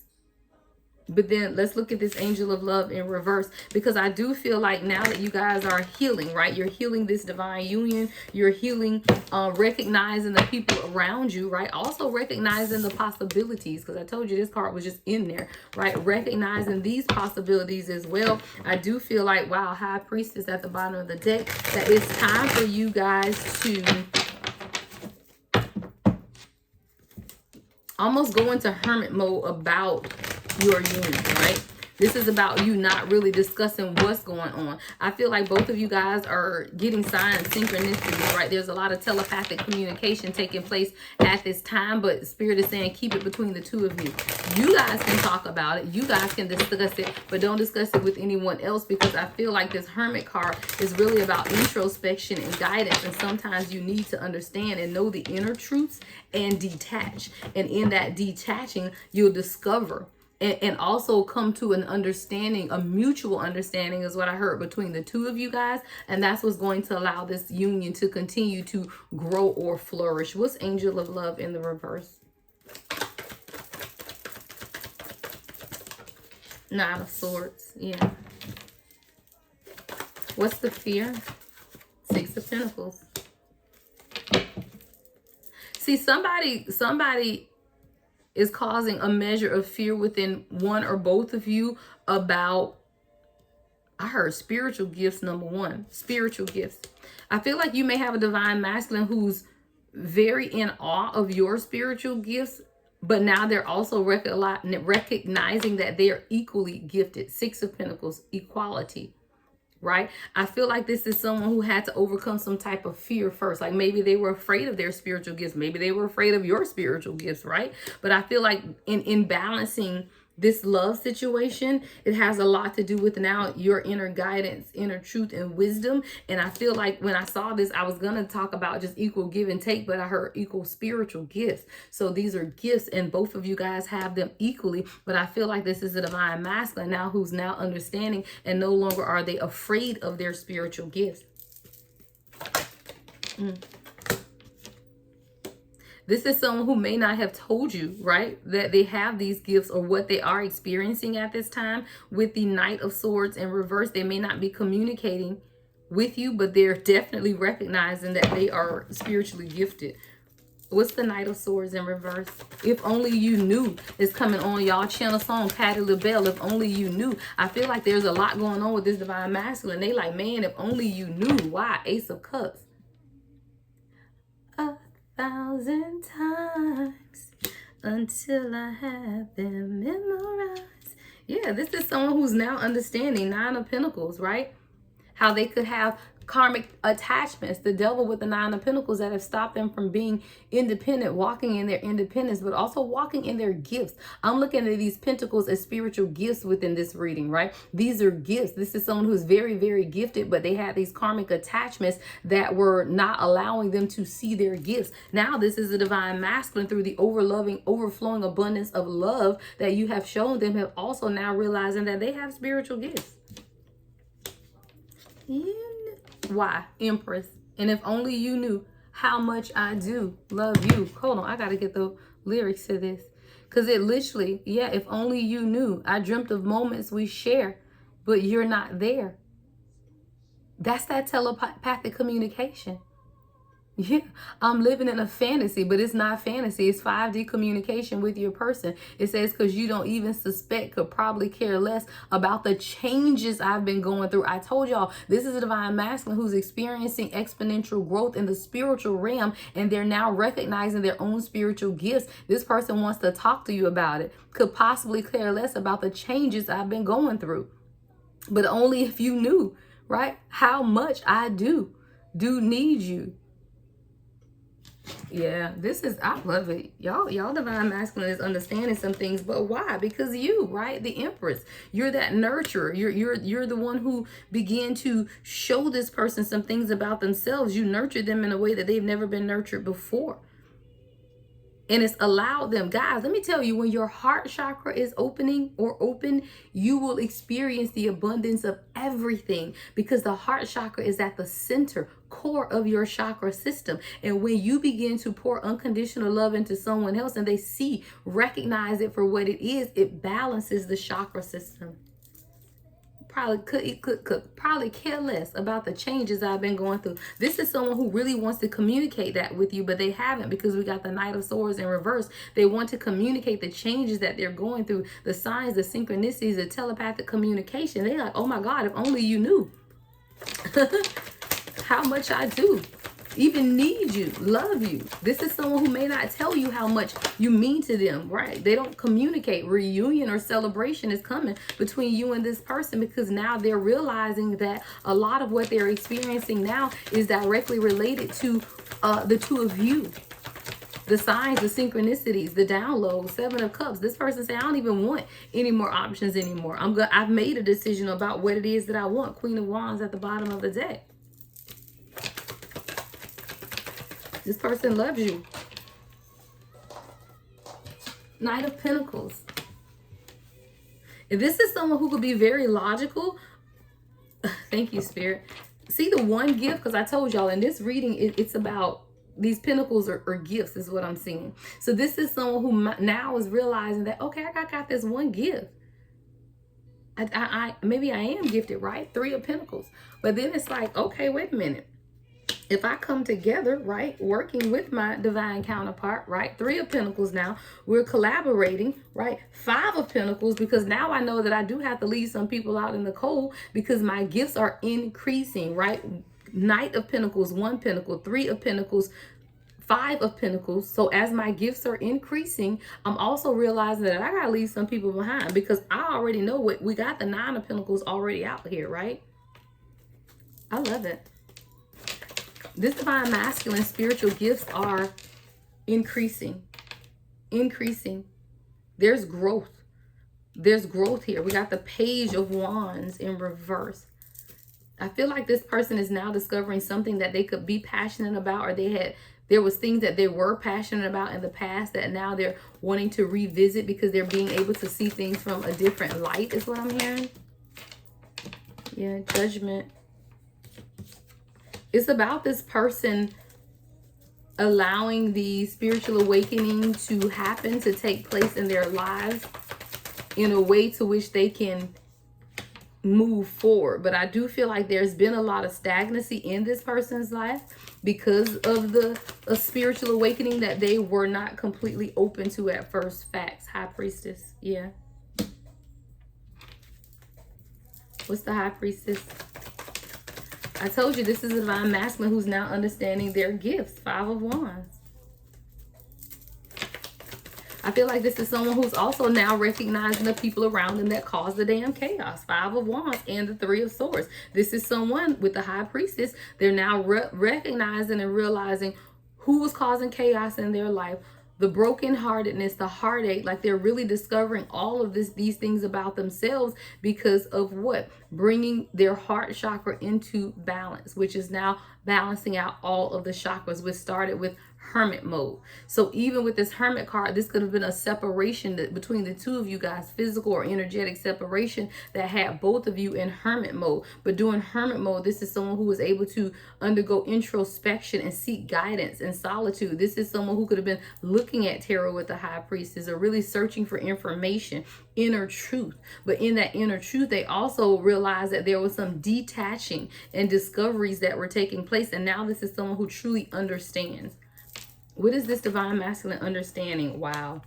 But then let's look at this Angel of Love in reverse, because I do feel like now that you guys are healing, right? You're healing this divine union. You're healing, recognizing the people around you, right? Also recognizing the possibilities, because I told you this card was just in there, right? Recognizing these possibilities as well. I do feel like, wow, High Priestess at the bottom of the deck, that it's time for you guys to almost go into hermit mode about your union, right? This is about you not really discussing what's going on. I feel like both of you guys are getting signs, synchronicities, right? There's a lot of telepathic communication taking place at this time, but Spirit is saying keep it between the two of you. You guys can talk about it. You guys can discuss it, but don't discuss it with anyone else, because I feel like this Hermit card is really about introspection and guidance. And sometimes you need to understand and know the inner truths and detach. And in that detaching, you'll discover and also come to an understanding, a mutual understanding is what I heard between the two of you guys. And that's what's going to allow this union to continue to grow or flourish. What's Angel of Love in the reverse? Nine of Swords. Yeah. What's the fear? Six of Pentacles. See, somebody is causing a measure of fear within one or both of you about, I heard spiritual gifts, number one, spiritual gifts. I feel like you may have a divine masculine who's very in awe of your spiritual gifts, but now they're also recognizing that they are equally gifted. Six of Pentacles, equality. Right? I feel like this is someone who had to overcome some type of fear first. Like maybe they were afraid of their spiritual gifts. Maybe they were afraid of your spiritual gifts, right? But I feel like in balancing this love situation, it has a lot to do with now your inner guidance, inner truth, and wisdom. And I feel like when I saw this, I was going to talk about just equal give and take, but I heard equal spiritual gifts. So these are gifts, and both of you guys have them equally. But I feel like this is a divine masculine now who's now understanding, and no longer are they afraid of their spiritual gifts. This is someone who may not have told you, right, that they have these gifts or what they are experiencing at this time. With the Knight of Swords in reverse, they may not be communicating with you, but they're definitely recognizing that they are spiritually gifted. What's the Knight of Swords in reverse? If only you knew is coming on y'all channel song, Patti LaBelle. If only you knew. I feel like there's a lot going on with this divine masculine. They like, man, if only you knew. Why? Ace of Cups. 1,000 times until I have them memorized. Yeah, this is someone who's now understanding. Nine of Pentacles, right? How they could have karmic attachments, the devil with the Nine of Pentacles, that have stopped them from being independent, walking in their independence, but also walking in their gifts. I'm looking at these pentacles as spiritual gifts within this reading, right? These are gifts. This is someone who's very, very gifted, but they had these karmic attachments that were not allowing them to see their gifts. Now this is a divine masculine through the overflowing abundance of love that you have shown them, have also now realizing that they have spiritual gifts. Yeah. Why? Empress. And if only you knew how much I do love you. Hold on, I gotta get the lyrics to this, because it literally, yeah, if only you knew. I dreamt of moments we share, but you're not there. That's that telepathic communication. Yeah, I'm living in a fantasy, but it's not fantasy. It's 5D communication with your person. It says, because you don't even suspect, could probably care less about the changes I've been going through. I told y'all, this is a divine masculine who's experiencing exponential growth in the spiritual realm, and they're now recognizing their own spiritual gifts. This person wants to talk to you about it. Could possibly care less about the changes I've been going through. But only if you knew, right, how much I do need you. Yeah, I love it. Y'all divine masculine is understanding some things, but why? Because you, right? The Empress. You're that nurturer. You're the one who began to show this person some things about themselves. You nurtured them in a way that they've never been nurtured before. And it's allowed them. Guys, let me tell you, when your heart chakra is opening or open, you will experience the abundance of everything, because the heart chakra is at the center, core of your chakra system. And when you begin to pour unconditional love into someone else and they recognize it for what it is, it balances the chakra system. Could probably care less about the changes I've been going through. This is someone who really wants to communicate that with you, but they haven't, because we got the Knight of Swords in reverse. They want to communicate the changes that they're going through, the signs, the synchronicities, the telepathic communication. They're like, oh my God, if only you knew how much I do. Even need you, love you. This is someone who may not tell you how much you mean to them, right? They don't communicate. Reunion or celebration is coming between you and this person, because now they're realizing that a lot of what they're experiencing now is directly related to the two of you. The signs, the synchronicities, the downloads, 7 of Cups. This person say, I don't even want any more options anymore. I've made a decision about what it is that I want. Queen of Wands at the bottom of the deck. This person loves you. Knight of Pentacles. If this is someone who could be very logical, thank you, Spirit. See the one gift, because I told y'all in this reading, it's about these pentacles are gifts is what I'm seeing. So this is someone who now is realizing that, okay, I got this one gift. Maybe I am gifted, right? 3 of Pentacles. But then it's like, okay, wait a minute. If I come together, right, working with my divine counterpart, right, 3 of Pentacles now, we're collaborating, right, 5 of Pentacles, because now I know that I do have to leave some people out in the cold, because my gifts are increasing, right? Knight of Pentacles, 1 Pentacle, 3 of Pentacles, 5 of Pentacles. So as my gifts are increasing, I'm also realizing that I gotta leave some people behind, because I already know what we got. The 9 of Pentacles already out here, right? I love it. This divine masculine spiritual gifts are increasing. There's growth. There's growth here. We got the Page of Wands in reverse. I feel like this person is now discovering something that they could be passionate about, or there was things that they were passionate about in the past that now they're wanting to revisit, because they're being able to see things from a different light is what I'm hearing. Yeah, Judgment. It's about this person allowing the spiritual awakening to happen, to take place in their lives in a way to which they can move forward. But I do feel like there's been a lot of stagnancy in this person's life because of a spiritual awakening that they were not completely open to at first. Facts. High Priestess. Yeah. What's the High Priestess? I told you this is a divine masculine who's now understanding their gifts. 5 of Wands. I feel like this is someone who's also now recognizing the people around them that caused the damn chaos. 5 of Wands and the 3 of Swords. This is someone with the High Priestess. They're now recognizing and realizing who was causing chaos in their life. The brokenheartedness, the heartache, like they're really discovering all of these things about themselves because of what? Bringing their heart chakra into balance, which is now balancing out all of the chakras, which started with Hermit mode. So even with this Hermit card, this could have been a separation between the two of you guys, physical or energetic separation that had both of you in Hermit mode. But during Hermit mode, this is someone who was able to undergo introspection and seek guidance and solitude. This is someone who could have been looking at tarot with the High Priestess or really searching for information, inner truth. But in that inner truth, they also realized that there was some detaching and discoveries that were taking place. And now this is someone who truly understands. What is this divine masculine understanding? Wow.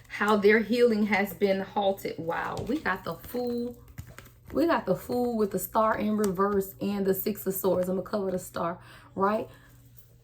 How their healing has been halted. Wow. We got the Fool. We got the Fool with the Star in reverse and the 6 of Swords. I'm going to cover the Star, right?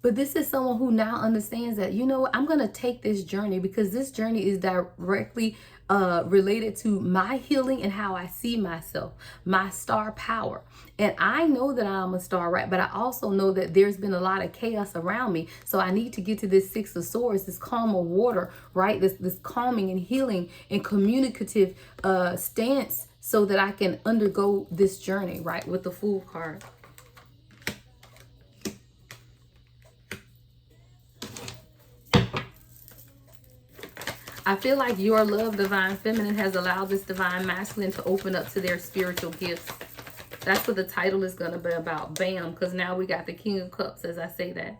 But this is someone who now understands that, you know what, I'm going to take this journey because this journey is directly related to my healing and how I see myself, my star power. And I know that I'm a star, right? But I also know that there's been a lot of chaos around me. So I need to get to this Six of Swords, this calm of water, right? This calming and healing and communicative stance so that I can undergo this journey, right? With the Fool card. I feel like your love, Divine Feminine, has allowed this Divine Masculine to open up to their spiritual gifts. That's what the title is going to be about. Bam. Because now we got the King of Cups as I say that.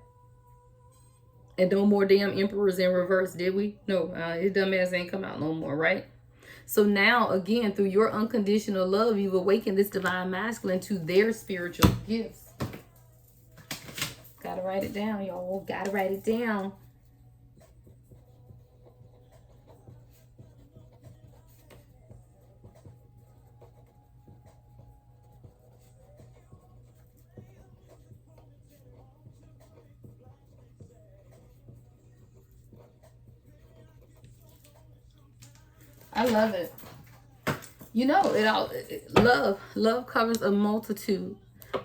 And no more damn Emperors in reverse, did we? No, his dumb ass ain't come out no more, right? So now, again, through your unconditional love, you've awakened this Divine Masculine to their spiritual gifts. Gotta write it down, y'all. Gotta write it down. I love it. You know, love covers a multitude,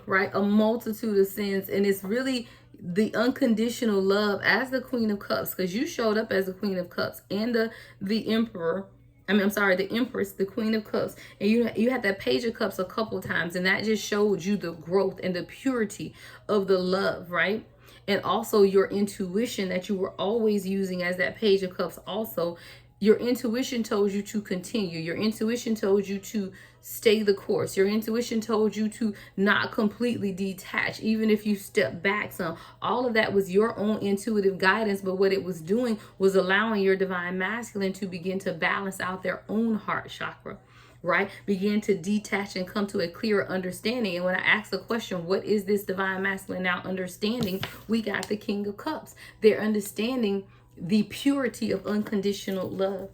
right? A multitude of sins. And it's really the unconditional love as the Queen of Cups, because you showed up as the Queen of Cups and the Emperor. I'm sorry, the Empress, the Queen of Cups. And you had that Page of Cups a couple times, and that just showed you the growth and the purity of the love, right? And also your intuition that you were always using as that Page of Cups also. Your intuition told you to continue. Your intuition told you to stay the course. Your intuition told you to not completely detach, even if you step back some. All of that was your own intuitive guidance, but what it was doing was allowing your Divine Masculine to begin to balance out their own heart chakra, right? Begin to detach and come to a clearer understanding. And when I ask the question, what is this Divine Masculine now understanding? We got the King of Cups. They're understanding the purity of unconditional love.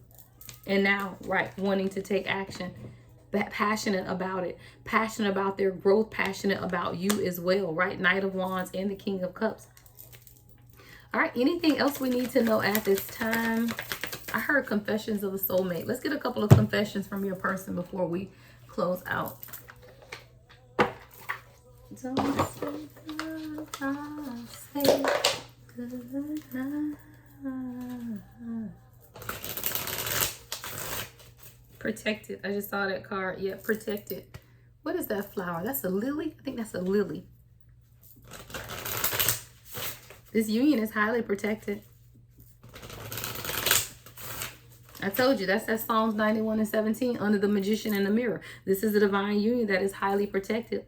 And now, right, wanting to take action, passionate about it, passionate about their growth, passionate about you as well, right? Knight of Wands and the King of Cups. All right, anything else we need to know at this time? I heard confessions of a soulmate. Let's get a couple of confessions from your person before we close out. Don't say goodbye. Protected. I just saw that card. Yeah, protected. What is that flower? That's a lily? I think that's a lily. This union is highly protected. I told you, that's that Psalms 91 and 17 under the Magician and the Mirror. This is a divine union that is highly protected.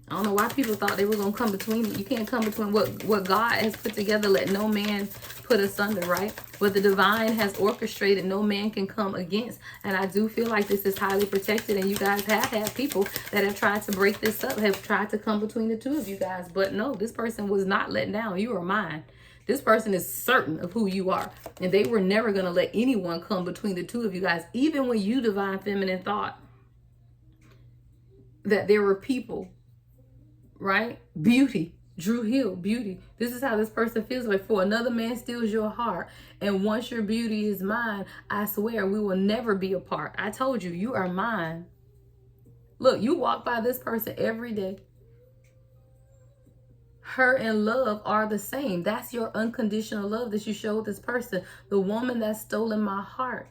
I don't know why people thought they were going to come between it. You can't come between what God has put together. Let no man put asunder, right? What the divine has orchestrated, no man can come against. And I do feel like this is highly protected. And you guys have had people that have tried to break this up, have tried to come between the two of you guys. But no, this person was not let down. You are mine. This person is certain of who you are. And they were never going to let anyone come between the two of you guys. Even when you, Divine Feminine, thought that there were people, right? Beauty, Drew Hill, beauty. This is how this person feels like. For another man steals your heart, and once your beauty is mine, I swear we will never be apart. I told you, you are mine. Look, you walk by this person every day. Her and love are the same. That's your unconditional love that you showed this person. The woman that's stolen my heart.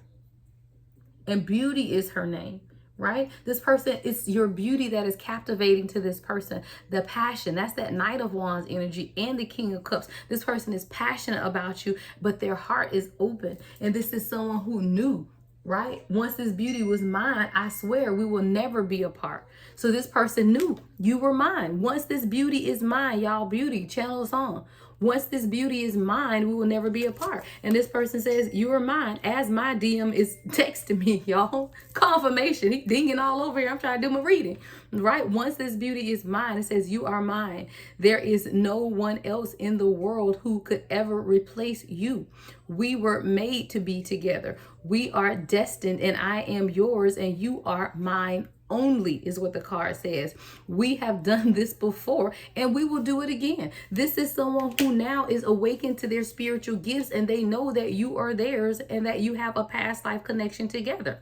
And beauty is her name. Right? This person, it's your beauty that is captivating to this person. The passion, that's that Knight of Wands energy and the King of Cups. This person is passionate about you, but their heart is open. And this is someone who knew, right? Once this beauty was mine, I swear we will never be apart. So this person knew you were mine. Once this beauty is mine, y'all, beauty, channel is on. Once this beauty is mine, we will never be apart. And this person says, you are mine, as my DM is texting me, y'all. Confirmation. He dinging all over here. I'm trying to do my reading, right? Once this beauty is mine, it says, you are mine. There is no one else in the world who could ever replace you. We were made to be together. We are destined, and I am yours, and you are mine only is what the card says. We have done this before and we will do it again. This is someone who now is awakened to their spiritual gifts and they know that you are theirs and that you have a past life connection together.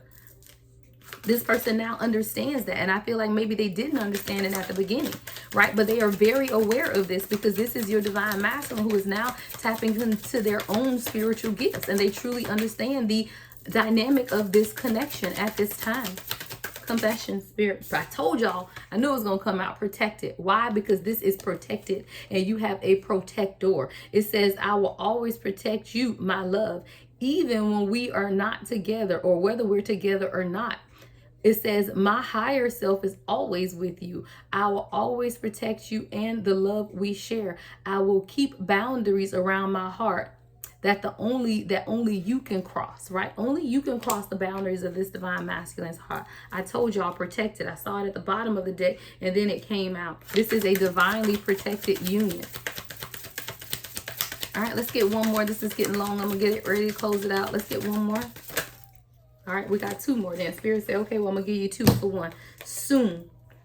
This person now understands that. And I feel like maybe they didn't understand it at the beginning, right? But they are very aware of this because this is your divine masculine who is now tapping into their own spiritual gifts. And they truly understand the dynamic of this connection at this time. Confession, spirit. I told y'all, I knew it was going to come out protected. Why? Because this is protected and you have a protector. It says, I will always protect you, my love, even when we are not together or whether we're together or not. It says, my higher self is always with you. I will always protect you and the love we share. I will keep boundaries around my heart that only you can cross, right? Only you can cross the boundaries of this divine masculine's heart. I told y'all protected. I saw it at the bottom of the deck and then it came out. This is a divinely protected union. All right, let's get one more. This is getting long. I'm gonna get it ready to close it out. Let's get one more. All right, we got two more. Then Spirit said, okay, well, I'm going to give you 2 for 1.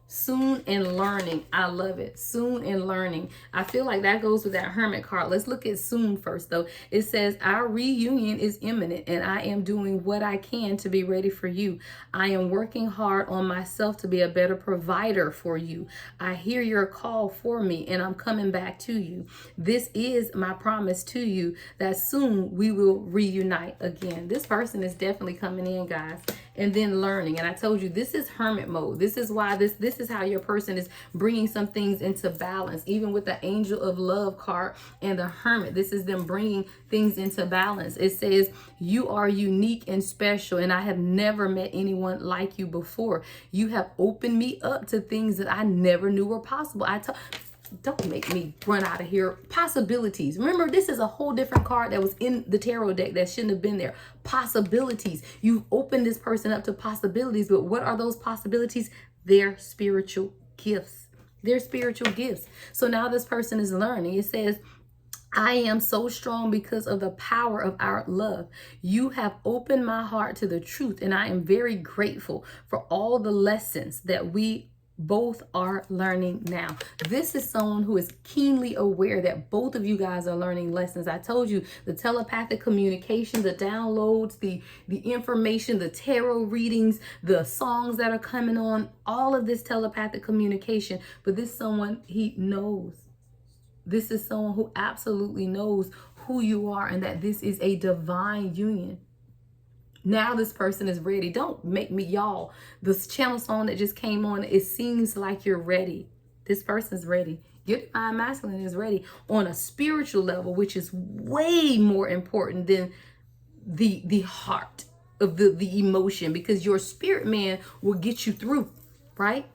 Soon and learning. I love it. Soon and learning. I feel like that goes with that Hermit card. Let's look at soon first, though. It says, our reunion is imminent, and I am doing what I can to be ready for you. I am working hard on myself to be a better provider for you. I hear your call for me, and I'm coming back to you. This is my promise to you that soon we will reunite again. This person is definitely coming in, guys. And then learning. And I told you, this is hermit mode. This is why this is how your person is bringing some things into balance. Even with the angel of love card and the hermit, this is them bringing things into balance. It says, you are unique and special, and I have never met anyone like you before. You have opened me up to things that I never knew were possible. Don't make me run out of here. Possibilities. Remember, this is a whole different card that was in the tarot deck that shouldn't have been there. Possibilities. You opened this person up to possibilities, but what are those possibilities? Their spiritual gifts. Their spiritual gifts. So now this person is learning. It says, I am so strong because of the power of our love. You have opened my heart to the truth, and I am very grateful for all the lessons that we both are learning now. This is someone who is keenly aware that both of you guys are learning lessons. I told you, the telepathic communication, the downloads, the information, the tarot readings, the songs that are coming on, all of this telepathic communication. But this someone, he knows. This is someone who absolutely knows who you are and that this is a divine union. Now this person is ready. Don't make me, y'all. This channel song that just came on, it seems like you're ready. This person's ready. Your divine masculine is ready on a spiritual level, which is way more important than the heart of the emotion, because your spirit man will get you through, right?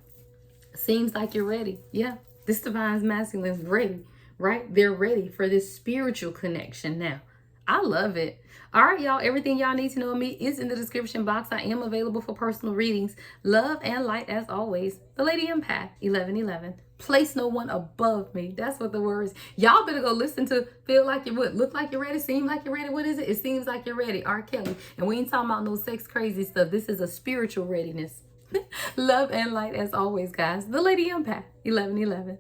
Seems like you're ready. Yeah, this divine masculine is ready, right? They're ready for this spiritual connection now. I love it. All right, y'all. Everything y'all need to know of me is in the description box. I am available for personal readings. Love and light as always. The Lady Empath, 1111. Place no one above me. That's what the word is. Y'all better go listen to Feel Like You Would. Look Like You're Ready. Seem Like You're Ready. What is it? It Seems Like You're Ready. R. Kelly. And we ain't talking about no sex crazy stuff. This is a spiritual readiness. Love and light as always, guys. The Lady Empath, 1111.